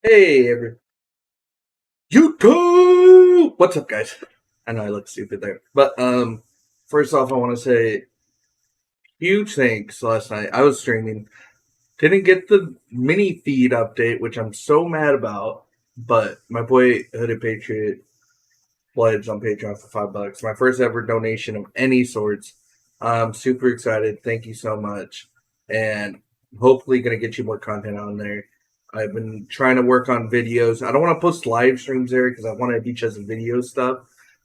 Hey, YouTube! What's up, guys? I know I look stupid there, but first off, I want to say huge thanks. Last night I was streaming, didn't get the mini feed update, which I'm so mad about. But my boy Hooded Patriot pledged on Patreon for $5. My first ever donation of any sorts. I'm super excited. Thank you so much, and hopefully gonna get you more content on there. I've been trying to work on videos. I don't want to post live streams there because I want to be just video stuff.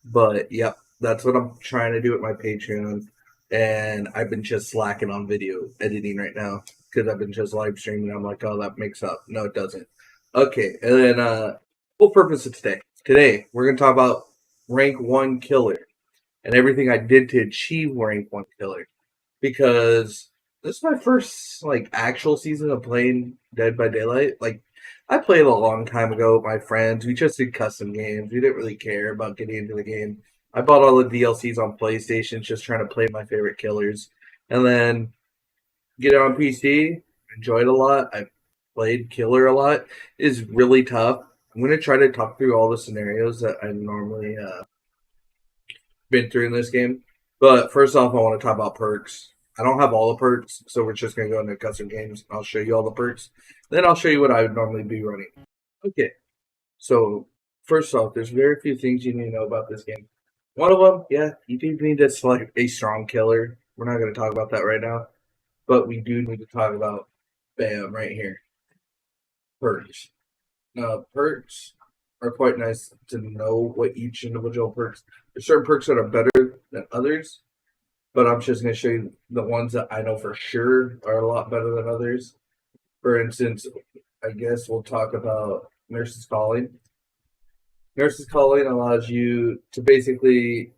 But yep, that's what I'm trying to do with my Patreon. And I've been just slacking on video editing right now because I've been just live streaming. I'm like, oh, that makes up. No, it doesn't. Okay, and then full purpose of today. Today we're gonna talk about rank one killer and everything I did to achieve rank one killer because this is my first like actual season of playing Dead by Daylight. Like I played a long time ago with my friends. We just did custom games. We didn't really care about getting into the game. I bought all the DLCs on PlayStation just trying to play my favorite killers. And then get it on PC, enjoyed a lot. I played Killer a lot. It is really tough. I'm gonna try to talk through all the scenarios that I normally been through in this game. But first off, I want to talk about perks. I don't have all the perks, so we're just going to go into custom games. I'll show you all the perks. Then I'll show you what I would normally be running. Okay, so first off, there's very few things you need to know about this game. One of them, yeah, you do need to select a strong killer. We're not going to talk about that right now, but we do need to talk about, bam, right here, perks. Now, perks are quite nice to know what each individual perks. There's certain perks that are better than others, but I'm just going to show you the ones that I know for sure are a lot better than others. For instance, I guess we'll talk about Nurse's Calling. Nurse's Calling allows you to basically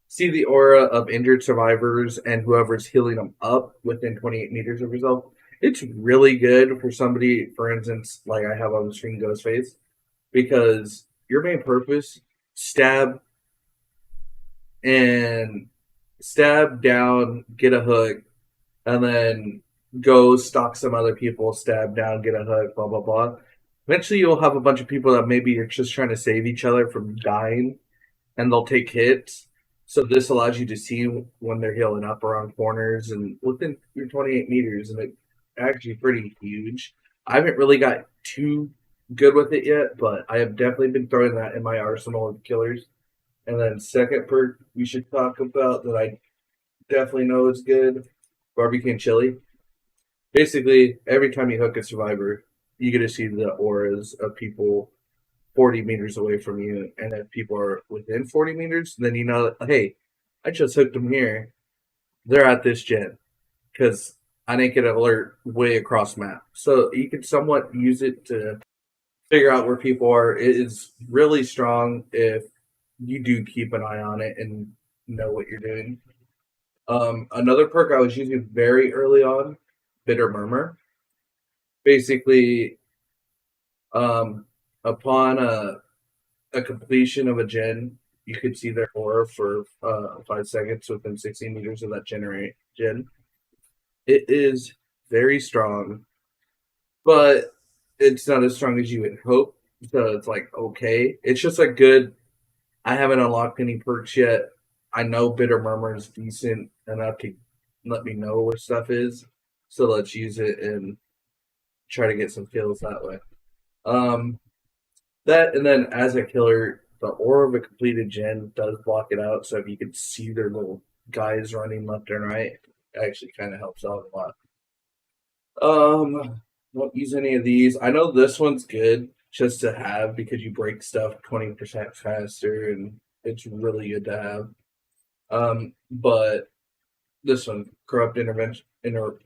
see the aura of injured survivors and whoever's healing them up within 28 meters of yourself. It's really good for somebody, for instance, like I have on the screen Ghostface, because your main purpose, stab and stab down, get a hook, and then go stalk some other people, stab down, get a hook, blah blah blah. Eventually, you'll have a bunch of people that maybe you're just trying to save each other from dying, and they'll take hits. So this allows you to see when they're healing up around corners and within your 28 meters, and it's actually pretty huge. I haven't really got too good with it yet, but I have definitely been throwing that in my arsenal of killers. And then second perk we should talk about that I definitely know is good, barbecue and chili. Basically, every time you hook a survivor, you get to see the auras of people 40 meters away from you. And if people are within 40 meters, then you know, hey, I just hooked them here. They're at this gen because I didn't get an alert way across map. So you can somewhat use it to figure out where people are. It is really strong if you do keep an eye on it and know what you're doing. Another perk I was using very early on, Bitter Murmur. Basically, um, upon a completion of a gen, you could see their aura for 5 seconds within 16 meters of that generate gen. It is very strong, but it's not as strong as you would hope. So it's like okay, it's just a good. I haven't unlocked any perks yet. I know Bitter Murmur is decent enough to let me know where stuff is, so let's use it and try to get some kills that way. Um, that and then as a killer, the aura of a completed gen does block it out. So if you can see their little guys running left and right, it actually kind of helps out a lot. Won't use any of these. I know this one's good just to have because you break stuff 20% faster, and it's really good to have. But this one, corrupt intervention, or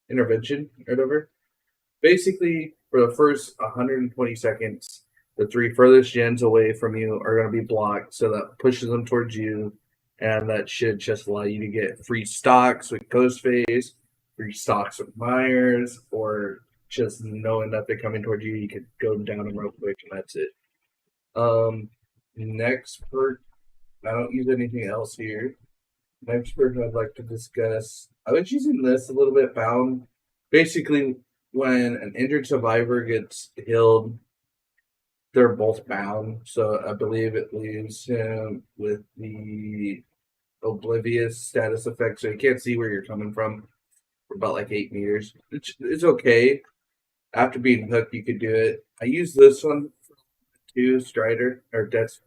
whatever. Basically, for the first 120 seconds, the three furthest gens away from you are going to be blocked, so that pushes them towards you, and that should just allow you to get free stocks with Ghostface, free stocks with Myers, or just knowing that they're coming towards you, you could go down them real quick, and that's it. Next perk, I don't use anything else here. Next perk I'd like to discuss. I was using this a little bit, Bound. Basically, when an injured survivor gets healed, they're both bound. So I believe it leaves him with the oblivious status effect, so you can't see where you're coming from for about like 8 meters. It's okay. After being hooked, you could do it. I use this one too, Strider or Death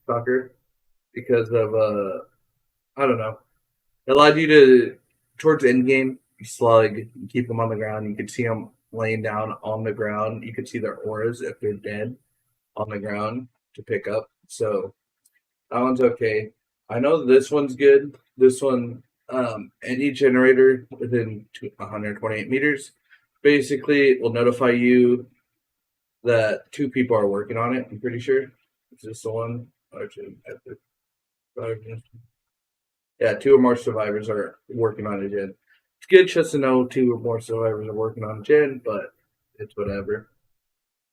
Stalker, because of I don't know. It allowed you to towards the end game, you slug, you keep them on the ground. You could see them laying down on the ground. You could see their auras if they're dead on the ground to pick up. So that one's okay. I know this one's good. This one, any generator within 128 meters, basically will notify you that two people are working on it. I'm pretty sure. Is this the one? Actually, yeah, two or more survivors are working on a gen. It's good just to know two or more survivors are working on a gen, but it's whatever.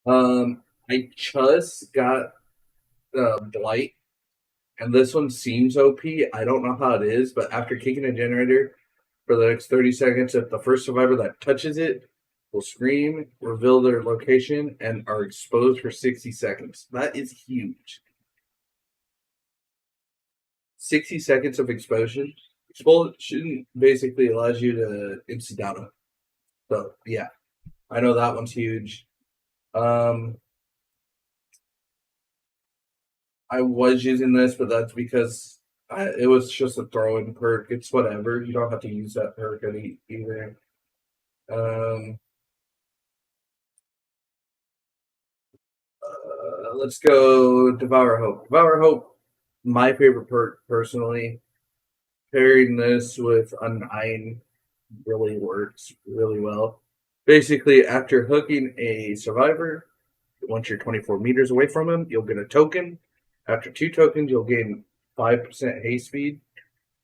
I just got Blight, and this one seems OP. I don't know how it is, but after kicking a generator for the next 30 seconds, if the first survivor that touches it will scream, reveal their location, and are exposed for 60 seconds. That is huge. 60 seconds of exposure. Expulsion basically allows you to instant down them. So, yeah, I know that one's huge. I was using this, but that's because it was just a throw-in perk. It's whatever. You don't have to use that perk either. Let's go Devour Hope. Devour Hope, my favorite perk personally. Pairing this with Undying really works really well. Basically, after hooking a survivor, once you're 24 meters away from him, you'll get a token. After 2 tokens, you'll gain 5% haste speed.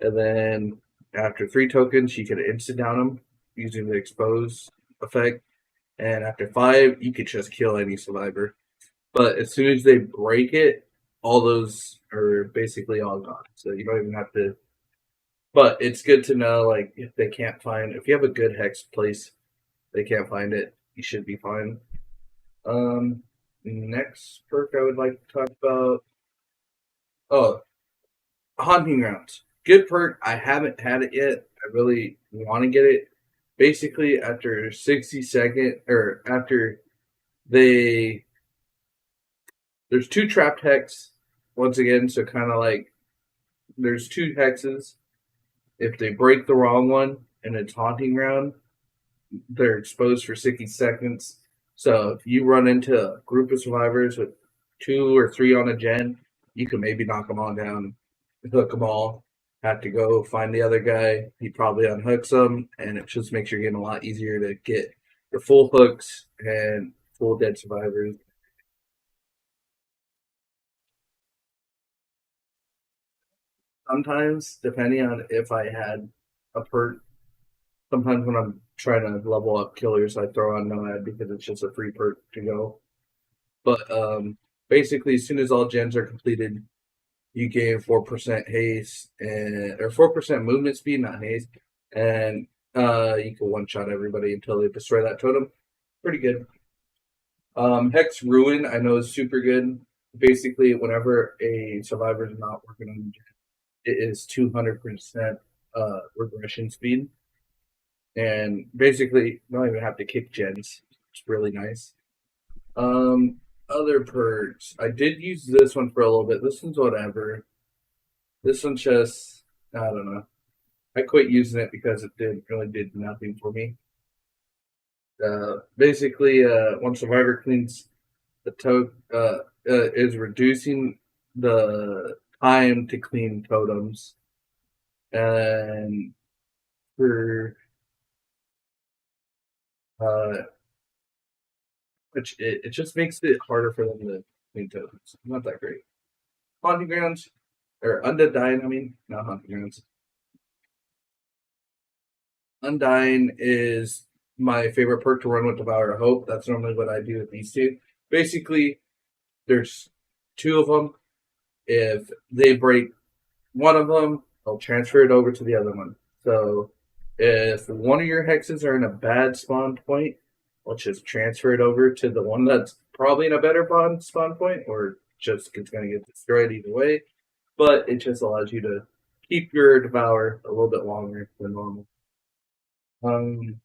And then after 3 tokens, you can instant down him using the expose effect. And after 5, you can just kill any survivor. But as soon as they break it, all those are basically all gone. So you don't even have to. But it's good to know, like, if they can't find, if you have a good hex place, they can't find it, you should be fine. Next perk I would like to talk about. Oh, Haunting Grounds. Good perk. I haven't had it yet. I really want to get it. Basically, after 60 seconds, or after they. There's 2 trapped hex, once again, so kind of like. There's 2 hexes. If they break the wrong one and it's Haunting Ground, they're exposed for 60 seconds. So if you run into a group of survivors with 2 or 3 on a gen, you can maybe knock them all down, hook them all. Have to go find the other guy. He probably unhooks them, and it just makes your game a lot easier to get your full hooks and full dead survivors. Sometimes, depending on if I had a perk, sometimes when I'm trying to level up killers, I throw on Nomad because it's just a free perk to go. But basically, as soon as all gens are completed, you gain 4% haste and or 4% movement speed, not haste, and you can one shot everybody until they destroy that totem. Pretty good. Hex Ruin I know is super good. Basically, whenever a survivor is not working on the gen, it is 200% regression speed, and basically you don't even have to kick gens. It's really nice. Other perks. I did use this one for a little bit. This one's whatever. This one's just I don't know. I quit using it because it did nothing for me. Basically, one survivor cleans the is reducing the time to clean totems, and for uh, which it just makes it harder for them to clean totems. Not that great. Haunting Grounds or Undead Dying. I mean, not Haunting Grounds. Undying is my favorite perk to run with Devour Hope. That's normally what I do with these two. Basically, there's 2 of them. If they break one of them, I'll transfer it over to the other one. So If one of your hexes are in a bad spawn point, let's just transfer it over to the one that's probably in a better spawn point, or just it's going to get destroyed either way. But it just allows you to keep your Devour a little bit longer than normal. Um,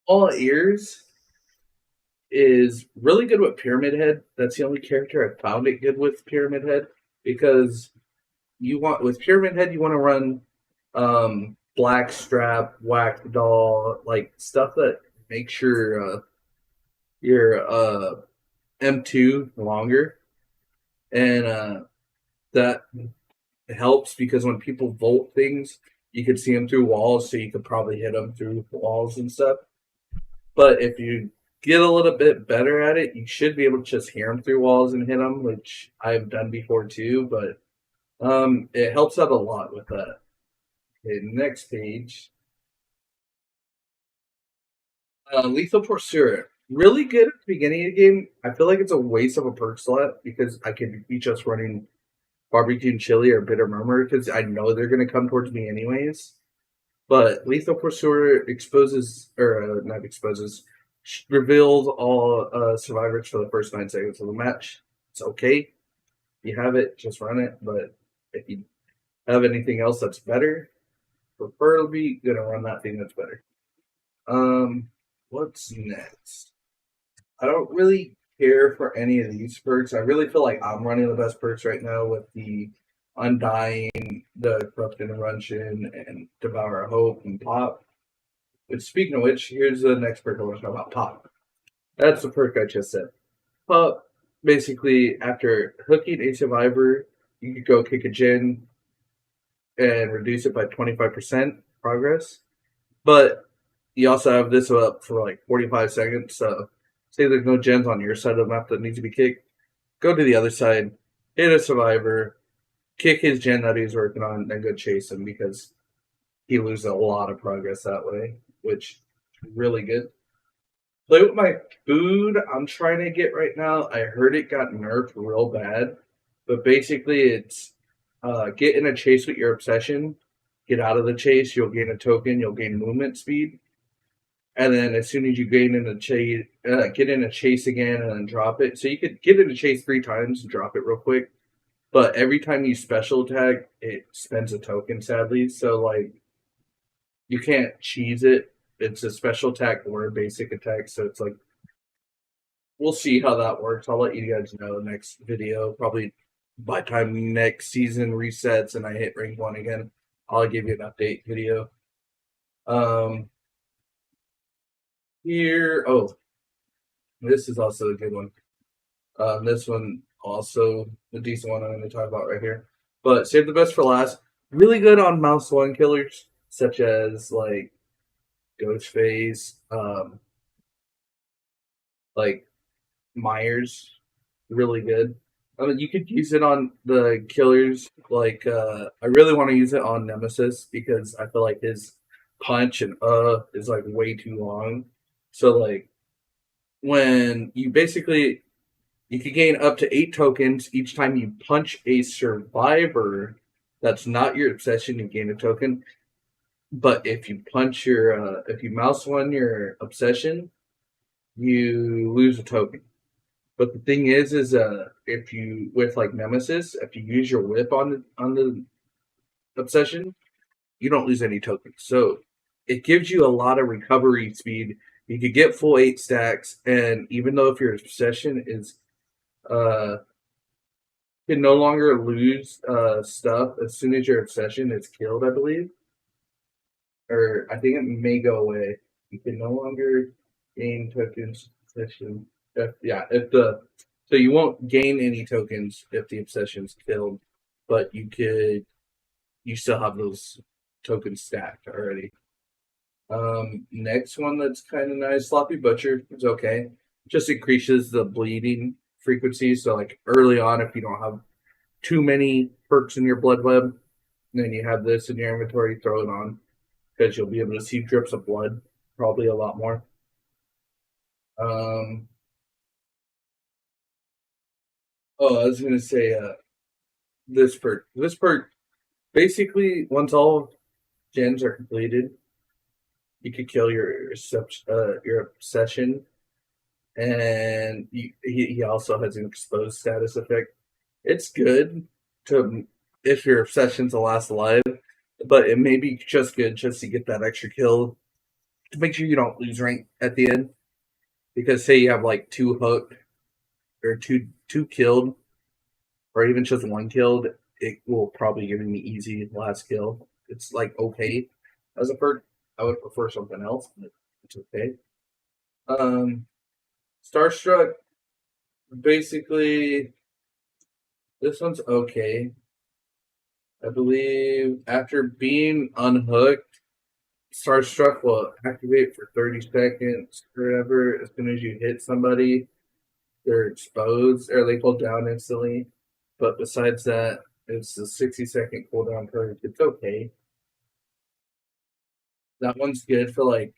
All Ears is really good with Pyramid Head. That's the only character I found it good with Pyramid Head, because with Pyramid Head you want to run Blackstrap, Whack Doll, like stuff that makes your M2 longer, and that helps because when people volt things, you could see them through walls, so you could probably hit them through walls and stuff. But if you get a little bit better at it, you should be able to just hear them through walls and hit them, which I've done before too. But it helps out a lot with that. Okay, next page. Lethal Pursuer. Really good at the beginning of the game. I feel like it's a waste of a perk slot because I could be just running barbecue and chili or bitter murmur because I know they're going to come towards me anyways. But Lethal Pursuer exposes, or not exposes, reveals all survivors for the first 9 seconds of the match. It's okay. If you have it, just run it. But if you have anything else that's better, preferably gonna run that thing that's better. What's next? I don't really care for any of these perks. I really feel like I'm running the best perks right now with the Undying, the Corrupt Intervention, and Devour Hope and Pop. But speaking of which, here's the next perk I want to talk about, Pop. That's the perk I just said. Pop, basically, after hooking a survivor, you could go kick a gen and reduce it by 25% progress. But you also have this up for like 45 seconds. So, say there's no gens on your side of the map that needs to be kicked, go to the other side, hit a survivor, kick his gen that he's working on, and go chase him because he loses a lot of progress that way, which is really good. Play with my food I'm trying to get right now. I heard it got nerfed real bad, but basically it's get in a chase with your obsession, get out of the chase, you'll gain a token, you'll gain movement speed, and then as soon as you gain in a chase, get in a chase again and then drop it. So you could get in a chase 3 times and drop it real quick, but every time you special attack, it spends a token. Sadly, so like you can't cheese it. It's a special attack or a basic attack, so it's like we'll see how that works. I'll let you guys know next video. Probably by the time next season resets and I hit rank 1 again, I'll give you an update video. Here, this is also a good one. This one also a decent one I'm going to talk about right here. But save the best for last. Really good on mouse one killers, such as like Ghostface, like Myers. Really good. I mean, you could use it on the killers. Like, I really want to use it on Nemesis because I feel like his punch and is like way too long. So like, when you basically you can gain up to 8 tokens each time you punch a survivor that's not your obsession, you gain a token. But if you punch if you mouse one your obsession, you lose a token. But the thing is if you with like Nemesis, if you use your whip on the obsession, you don't lose any tokens. So it gives you a lot of recovery speed. You could get full 8 stacks, and even though if your obsession is can no longer lose stuff as soon as your obsession is killed, I believe. Or I think it may go away. You can no longer gain tokens obsession. So you won't gain any tokens if the obsession's killed, but you still have those tokens stacked already. Next one that's kind of nice, Sloppy Butcher is okay. Just increases the bleeding frequency. So like early on, if you don't have too many perks in your blood web, then you have this in your inventory, throw it on because you'll be able to see drips of blood probably a lot more. I was gonna say this perk. This perk basically once all gens are completed, you could kill your obsession, and he also has an exposed status effect. It's good to if your obsession's the last alive, but it may be just good just to get that extra kill to make sure you don't lose rank at the end. Because say you have like two hooked or two killed, or even just one killed, it will probably give you an easy last kill. It's like okay as a perk. I would prefer something else, but it's okay. Um, Starstruck, basically, this one's okay. I believe after being unhooked, Starstruck will activate for 30 seconds or whatever. As soon as you hit somebody, they're exposed or they pull down instantly. But besides that, it's a 60-second cooldown perk. It's okay. That one's good for like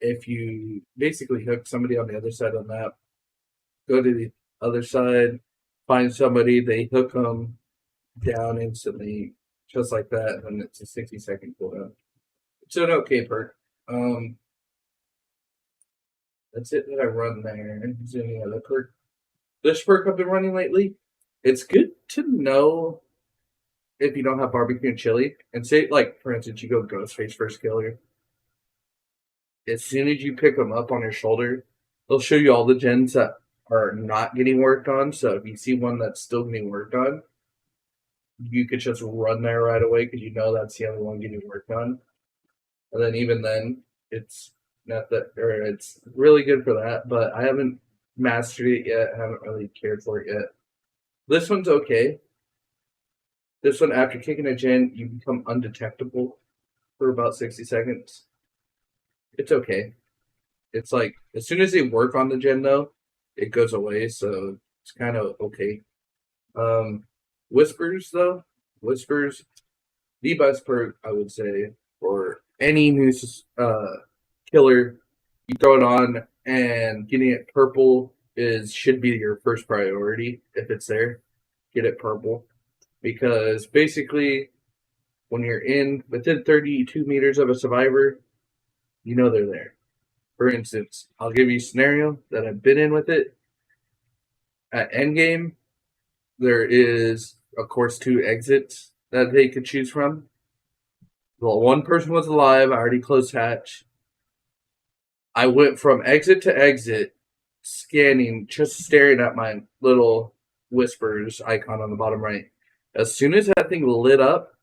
if you basically hook somebody on the other side of the map, go to the other side, find somebody, they hook them down instantly, just like that, and it's a 60-second cooldown. It's an okay perk. Um, that's it that I run there. Is there any other perk? This perk I've been running lately. It's good to know if you don't have barbecue and chili, and say like for instance you go Ghostface first killer. As soon as you pick them up on your shoulder, they'll show you all the gens that are not getting worked on. So if you see one that's still getting worked on, you could just run there right away because you know that's the only one getting worked on. And then even then, it's not that, or it's really good for that. But I haven't mastered it yet. I haven't really cared for it yet. This one's okay. This one, after kicking a gen, you become undetectable for about 60 seconds. It's okay. It's like as soon as they work on the gen though, it goes away, so it's kind of okay. Um, Whispers though, Whispers, the best perk I would say for any new killer, you throw it on and getting it purple is should be your first priority if it's there. Get it purple because basically when you're in within 32 meters of a survivor, you know they're there. For instance, I'll give you a scenario that I've been in with it. At endgame, there is, of course, two exits that they could choose from. Well, one person was alive. I already closed hatch. I went from exit to exit, scanning, just staring at my little whispers icon on the bottom right. As soon as that thing lit up,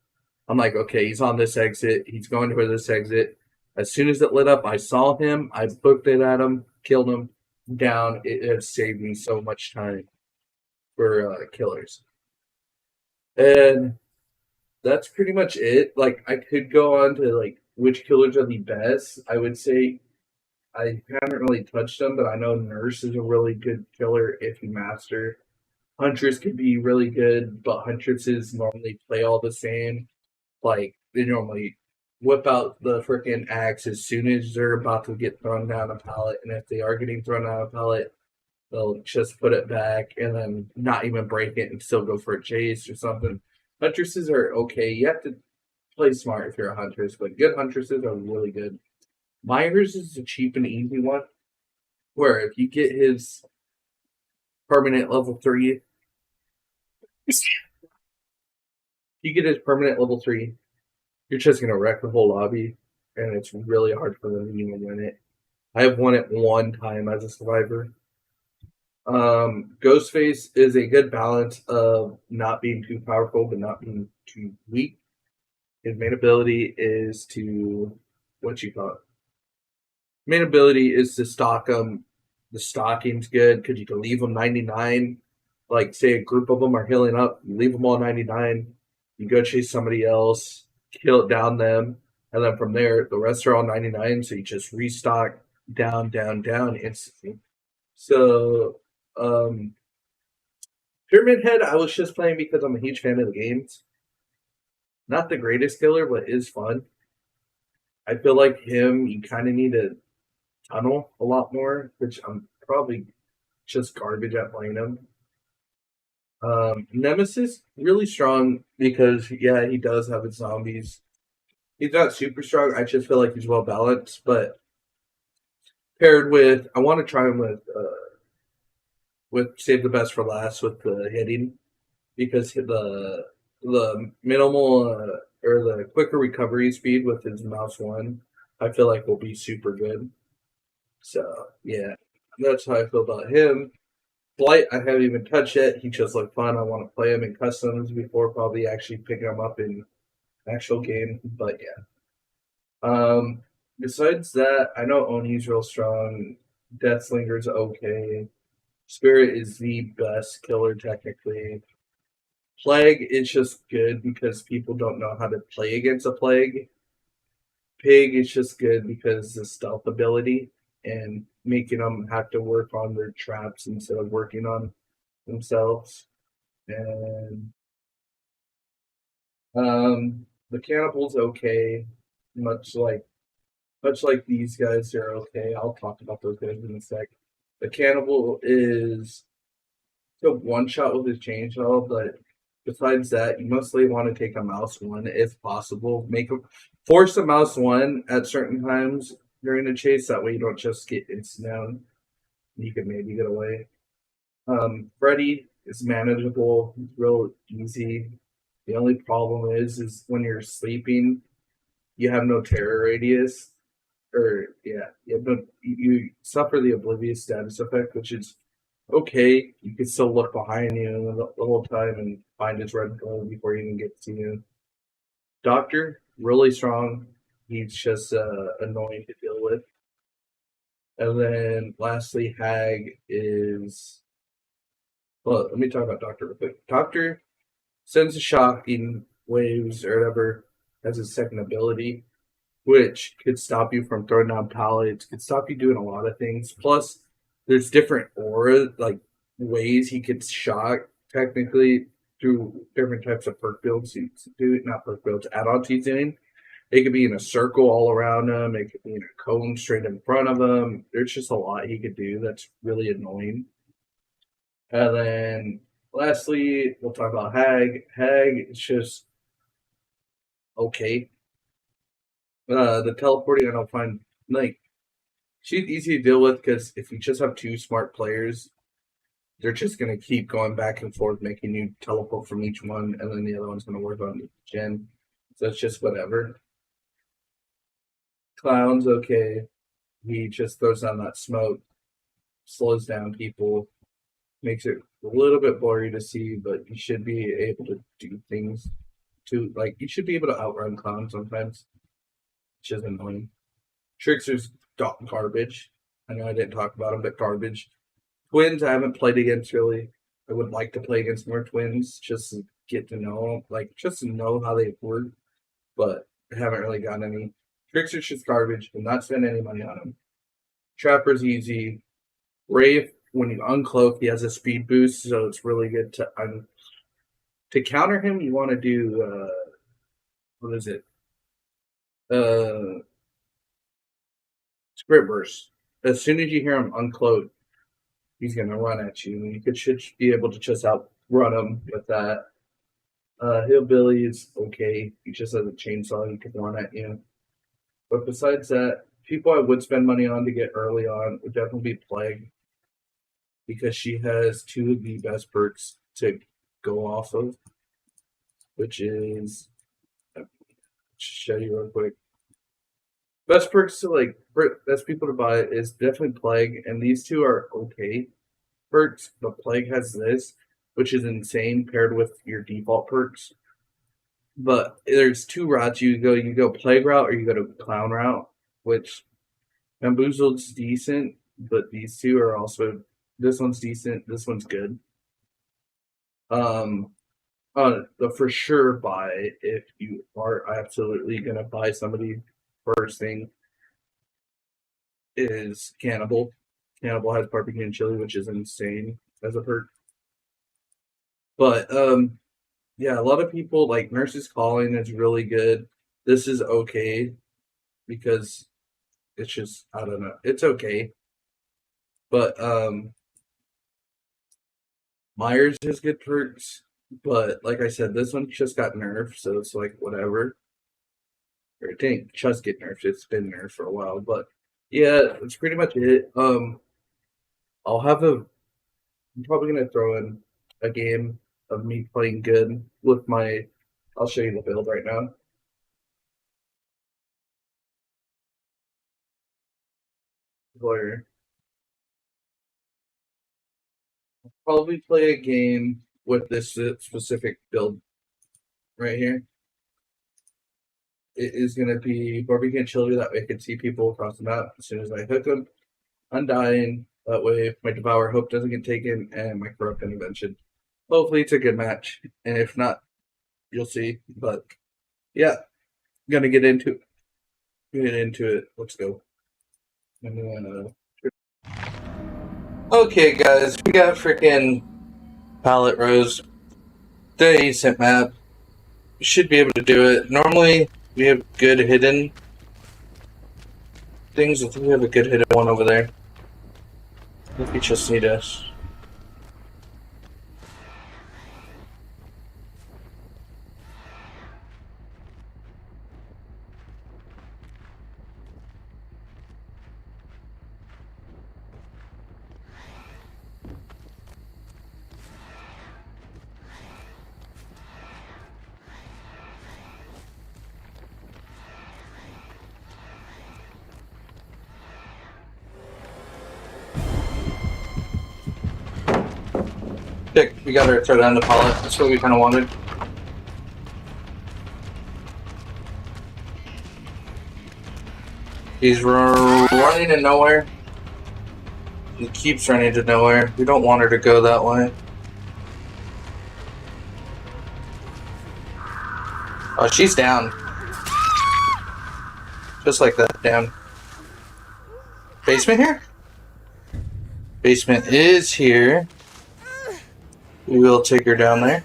I'm like, okay, he's on this exit. He's going to this exit. As soon as it lit up, I saw him. I booked it at him, killed him down. It has saved me so much time for killers. And that's pretty much it. Like, I could go on to, like, which killers are the best. I would say I haven't really touched them, but I know Nurse is a really good killer if you master. Huntress could be really good, but Huntresses normally play all the same. Like they normally whip out the freaking axe as soon as they're about to get thrown down a pallet, and if they are getting thrown down a pallet, they'll just put it back and then not even break it and still go for a chase or something. Huntresses are okay. You have to play smart if you're a huntress, but good huntresses are really good. Myers is a cheap and easy one, where if you get his permanent level 3, you get his permanent level 3, you're just gonna wreck the whole lobby, and it's really hard for them to even win it. I have won it one time as a survivor. Ghostface is a good balance of not being too powerful but not being too weak. His main ability is to what you call it. Main ability is to stalk them. The stalking's good because you can leave them 99. Like say a group of them are healing up, you leave them all 99. You go chase somebody else, kill down them, and then from there the rest are all 99. So you just restock down, down, down instantly. So Pyramid Head, I was just playing because I'm a huge fan of the games. Not the greatest killer, but is fun. I feel like him, you kind of need to tunnel a lot more, which I'm probably just garbage at playing him. Nemesis, really strong because, yeah, he does have his zombies. He's not super strong. I just feel like he's well balanced, but paired with, I want to try him with save the best for last with the hitting because the minimal or the quicker recovery speed with his mouse one, I feel like will be super good. So yeah, that's how I feel about him. Blight, I haven't even touched yet. He just looked fun. I want to play him in customs before probably actually picking him up in actual game. But yeah. Besides that, I know Oni's real strong. Deathslinger's okay. Spirit is the best killer technically. Plague is just good because people don't know how to play against a plague. Pig is just good because the stealth ability and making them have to work on their traps instead of working on themselves. And the cannibal's okay, much like these guys are okay. I'll talk about those guys in a sec. The cannibal is a one shot with his chainsaw, but besides that, you mostly want to take a mouse one if possible. Force a mouse one at certain times during a chase. That way you don't just get instant down. You can maybe get away. Freddy is manageable, real easy. The only problem is when you're sleeping, you have no terror radius, or yeah, you suffer the oblivious status effect, which is okay. You can still look behind you the whole time and find his red glow before he even gets to you. Doctor, really strong. He's just annoying to deal with. And then lastly, Hag is, well, let me talk about Doctor real quick. Doctor sends a shock in waves or whatever as his second ability, which could stop you from throwing down pallets, could stop you doing a lot of things. Plus, there's different aura, like ways he could shock technically through different types of perk builds he's doing, not perk builds, add-ons he's doing. It could be in a circle all around him. It could be in a cone straight in front of him. There's just a lot he could do that's really annoying. And then lastly, we'll talk about Hag. Hag is just okay. The teleporting I don't find like she's easy to deal with because if you just have two smart players, they're just gonna keep going back and forth, making you teleport from each one, and then the other one's gonna work on the gen. So it's just whatever. Clown's okay. He just throws down that smoke, slows down people, makes it a little bit blurry to see, but you should be able to do things to like you should be able to outrun Clown sometimes, which is annoying. Trickster's garbage. I know I didn't talk about him, but garbage. Twins, I haven't played against really. I would like to play against more twins just to get to know, like, just to know how they work, but I haven't really gotten any. Trickster's just garbage. I'm not spending any money on him. Trapper's easy. Wraith, when you uncloak, he has a speed boost, so it's really good to counter him. You want to do what is it? Uh, Spirit Burst. As soon as you hear him uncloak, he's gonna run at you. You should be able to just outrun him with that. Hillbilly is okay. He just has a chainsaw. He can run at you. But besides that, people I would spend money on to get early on would definitely be Plague because she has two of the best perks to go off of, which is show you real quick. Best perks to like best people to buy is definitely Plague, and these two are okay perks. But Plague has this, which is insane paired with your default perks. But there's two routes you go. You go Plague route or you go to Clown route, which Bamboozled's decent, but these two are also. This one's decent. This one's good. Um, the for sure buy if you are absolutely gonna buy somebody first thing is Cannibal. Cannibal has barbecue and chili, which is insane as a perk. But yeah, a lot of people like Nurse's Calling is really good. This is okay because it's just I don't know. It's okay. But Myers has good perks. But like I said, this one just got nerfed, so it's like whatever. or it didn't just get nerfed, it's been nerfed for a while, but yeah, that's pretty much it. I'll have I'm probably gonna throw in a game of me playing good with my. I'll show you the build right now. Where I'll probably play a game with this specific build right here. It is gonna be barbecue and chili. That way I can see people across the map as soon as I hook them. Undying. That way my Devour Hope doesn't get taken, and my Corrupt Intervention. Hopefully it's a good match, and if not, you'll see. But yeah, gonna get into it. Let's go. Okay, guys, we got freaking Pallet Rose. Decent map. We should be able to do it. Normally, we have good hidden things. I think we have a good hidden one over there. I think we just need us. We got our throw down the pallet. That's what we kind of wanted. He's running to nowhere. He keeps running to nowhere. We don't want her to go that way. Oh, she's down. Just like that, down. Basement here? Basement is here. We will take her down there.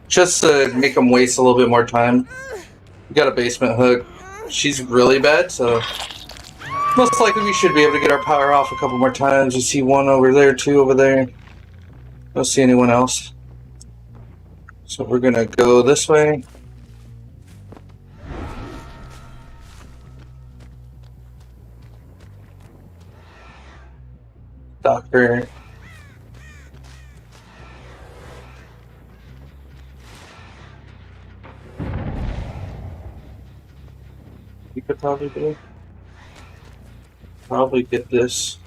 Just to make them waste a little bit more time. We got a basement hook. She's really bad, so most likely we should be able to get our power off a couple more times. You see one over there, two over there. Don't see anyone else. So we're gonna go this way. Doctor. We could probably get this.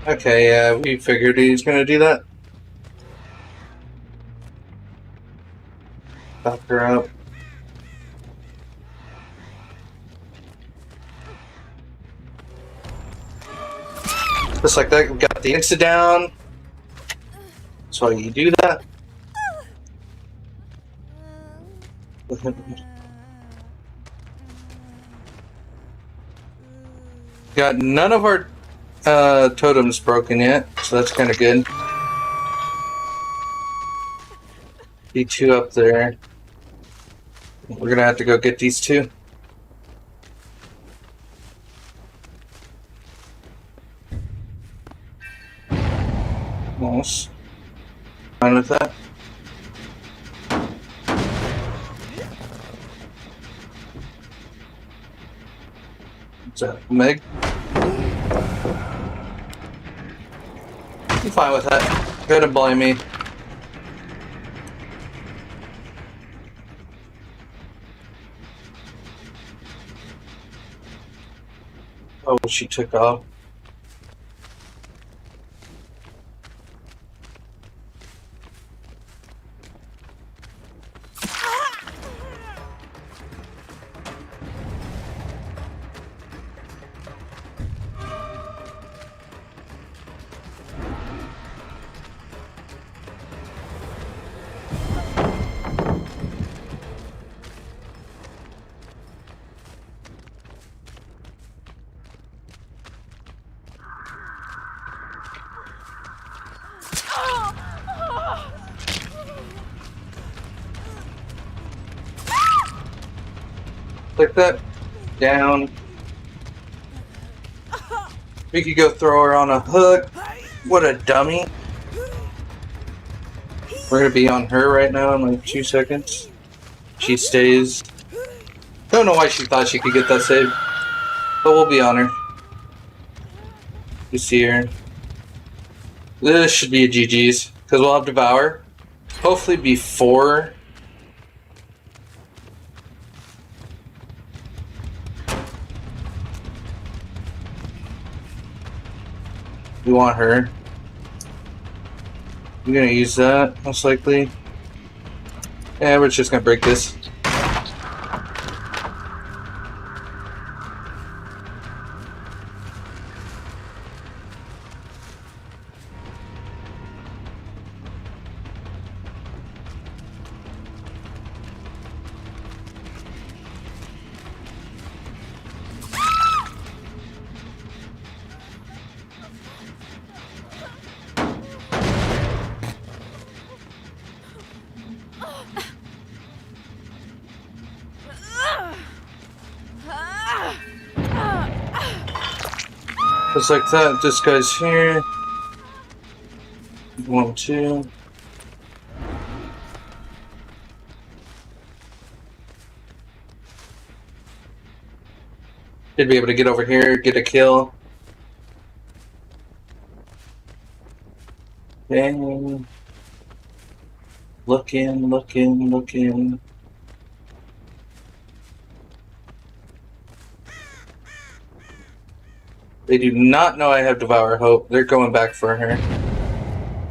Okay, yeah, we figured he's gonna do that. Doctor out. Just like that, we got the exit down. That's why you do that. Got none of our totems broken yet, so that's kind of good. D2 up there. We're gonna have to go get these two. Nice. Fine with that. What's that, Meg? I'm fine with that. Go ahead and blame me. Oh, she took off. Like that. Down. We could go throw her on a hook. What a dummy. We're gonna be on her right now in like 2 seconds. She stays. Don't know why she thought she could get that save. But we'll be on her. You see her. This should be a GG's. Because we'll have Devour. Hopefully before. We want her. I'm gonna use that, most likely. Yeah, we're just gonna break this. Just like that, this guy's here. 1, 2. Should be able to get over here, get a kill. Dang. Looking. They do not know I have Devour Hope. They're going back for her.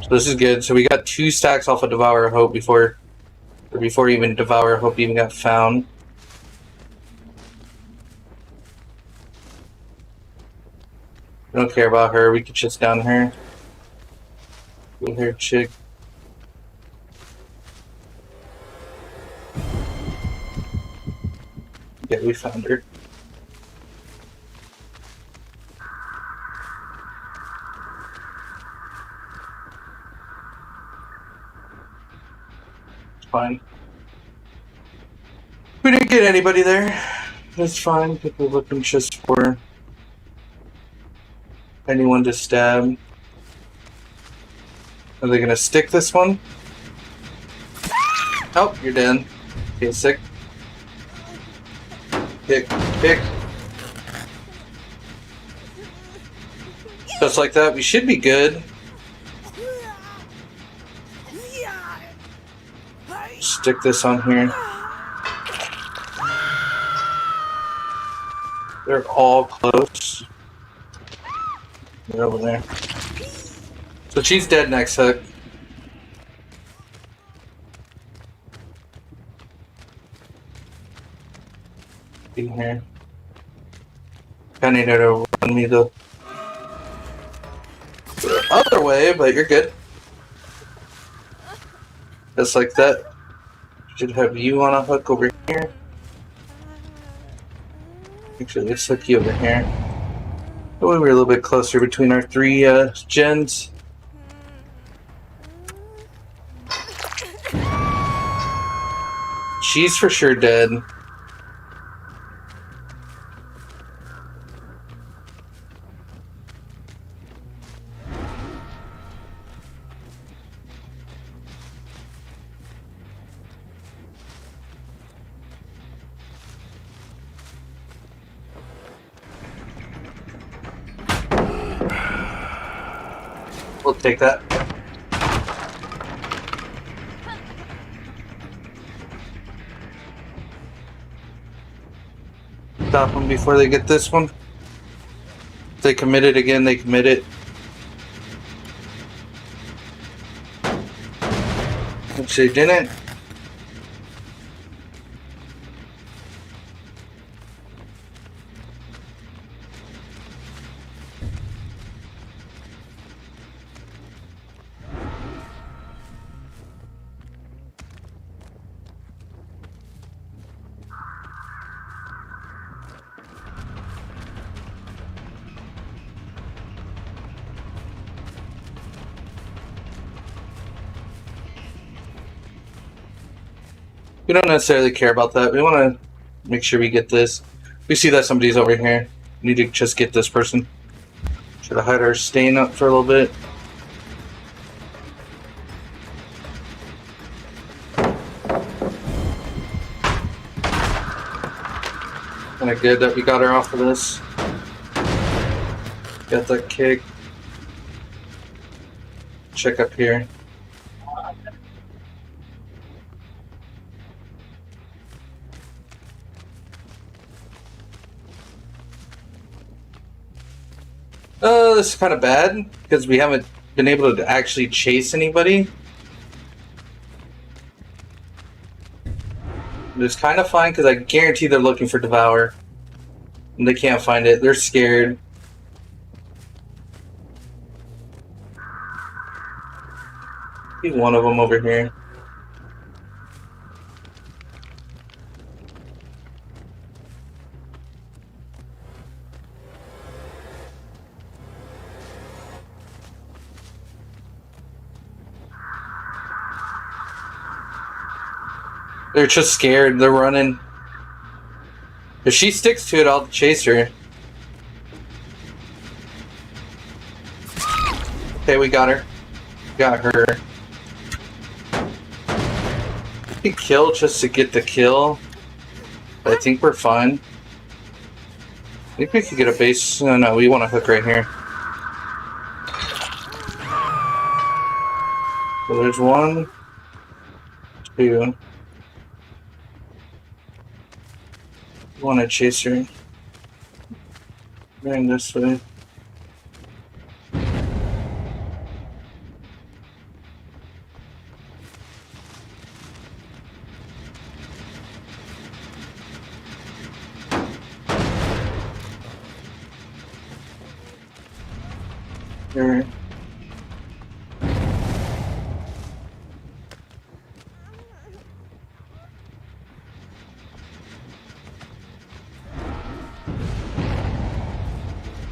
So this is good. So we got 2 stacks off of Devour Hope before even Devour Hope even got found. We don't care about her. We can just down her. Kill her chick. Yeah, we found her. Fine. We didn't get anybody there. That's fine. People looking just for anyone to stab. Are they gonna stick this one? Oh, you're dead. Okay, sick. Pick. Just like that, we should be good. Stick this on here. They're all close. They're over there. So she's dead next hook. In here. I need her to run me the other way, but you're good. Just like that. Should have you on a hook over here. Actually, let's hook you over here. Oh, we're a little bit closer between our 3 gens. She's for sure dead. We'll take that. Stop them before they get this one. If they commit it again, they commit it. Which they didn't. We don't necessarily care about that. We want to Make sure we get this. We see that somebody's over here. We need to just get this person. Should I hide our stain up for a little bit? Kind of good that we got her off of this. Got that kick. Check up here. This is kind of bad because we haven't been able to actually chase anybody. It's kind of fine because I guarantee they're looking for Devour. And they can't find it. They're scared. See one of them over here. They're just scared. They're running. If she sticks to it, I'll chase her. Okay, we got her. Got her. We can kill just to get the kill. But I think we're fine. I think we could get a base. No, we want to hook right here. So there's 1, 2. I want to chase her. Going this way. Here.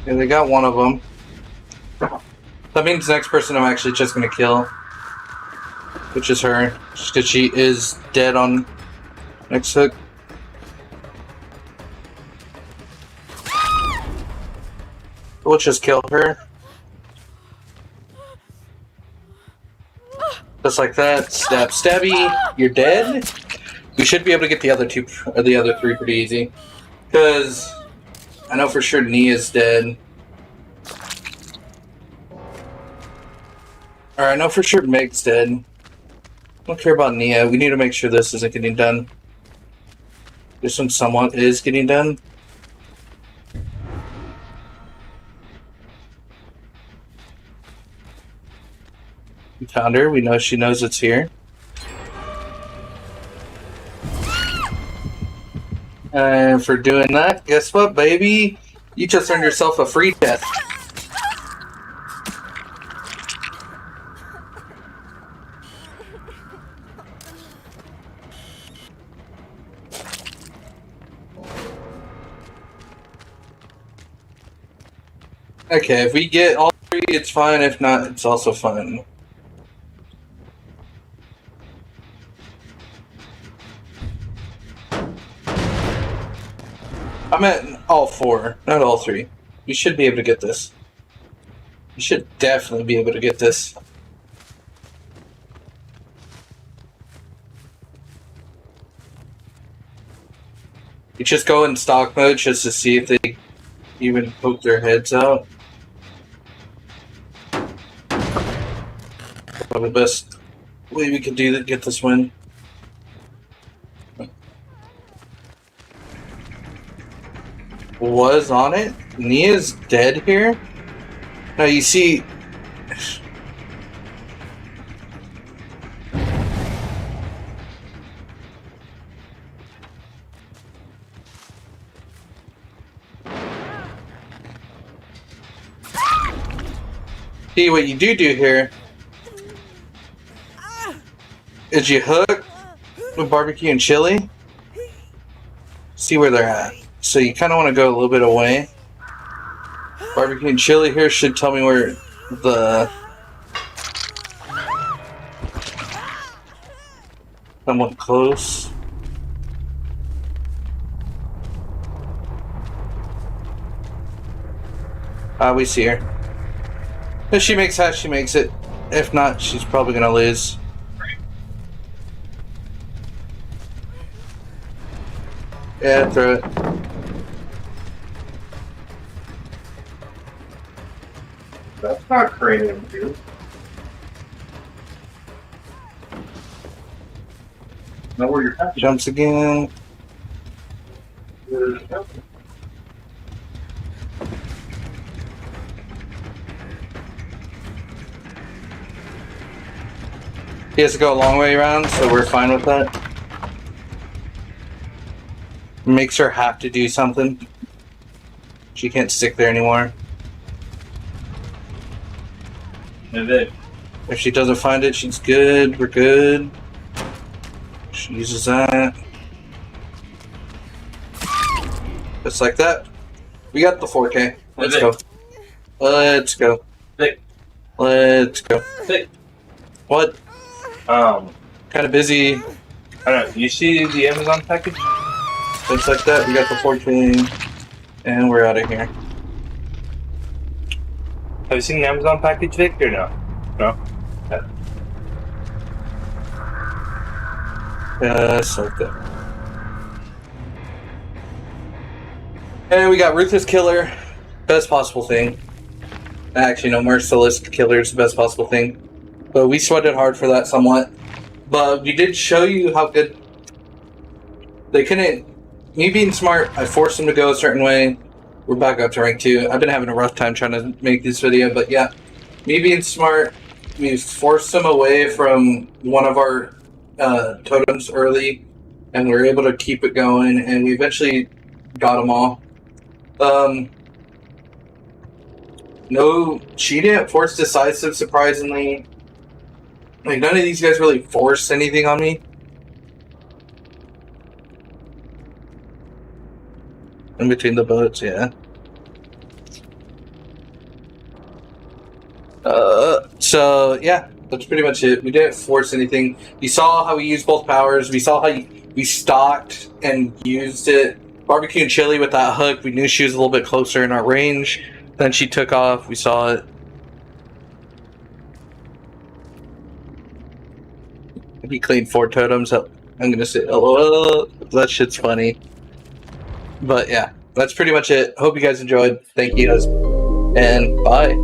Yeah, they got one of them. That means the next person I'm actually just gonna kill, which is her, just because she is dead on next hook. We'll just kill her. Just like that. Stab, stabby. You're dead. We should be able to get the other 2 or the other 3 pretty easy, because I know for sure Nia's dead. Or I know for sure Meg's dead. I don't care about Nia. We need to make sure this isn't getting done. This one somewhat is getting done. We found her. We know she knows it's here. And for doing that, guess what, baby? You just earned yourself a free death. Okay, if we get all 3, it's fine. If not, it's also fine. I meant all 4, not all 3. We should be able to get this. We should definitely be able to get this. You just go in stock mode just to see if they even poke their heads out. Probably the best way we can do that, get this win. Was on it. Nia's dead here. Now you see. See what you do here is you hook with barbecue and chili. See where they're at. So you kind of want to go a little bit away. Barbecue and chili here should tell me where the somewhat close. We see her. If she makes that, she makes it. If not, she's probably gonna lose. Yeah, throw it. That's not cranium, dude. Know where you're at. Jumps again. He has to go a long way around, so we're fine with that. Makes her have to do something. She can't stick there anymore. If she doesn't find it, she's good. We're good. She uses that. Just like that. We got the 4K. Let's go. Let's go. Let's go. What? Kind of busy. I don't know. You see the Amazon package? Just like that. We got the 4K. And we're out of here. Have you seen the Amazon package, Vic, or no? No? Just like that. And we got Ruthless Killer. Best possible thing. Actually, no, Merciless Killer is the best possible thing. But we sweated hard for that somewhat. But we did show you how good... They couldn't... Me being smart, I forced them to go a certain way. We're back up to rank 2. I've been having a rough time trying to make this video, but yeah. Me being smart, we forced them away from one of our totems early, and we were able to keep it going, and we eventually got them all. No, she didn't force decisive, surprisingly. Like, none of these guys really forced anything on me. In between the boats, yeah. So, yeah, that's pretty much it. We didn't force anything. You saw how we used both powers. We saw how we stalked and used it. Barbecue and chili with that hook. We knew she was a little bit closer in our range. Then she took off. We saw it. He cleaned 4 totems. I'm going to say, LOL. That shit's funny. But yeah, that's pretty much it. Hope you guys enjoyed. Thank you guys. And bye.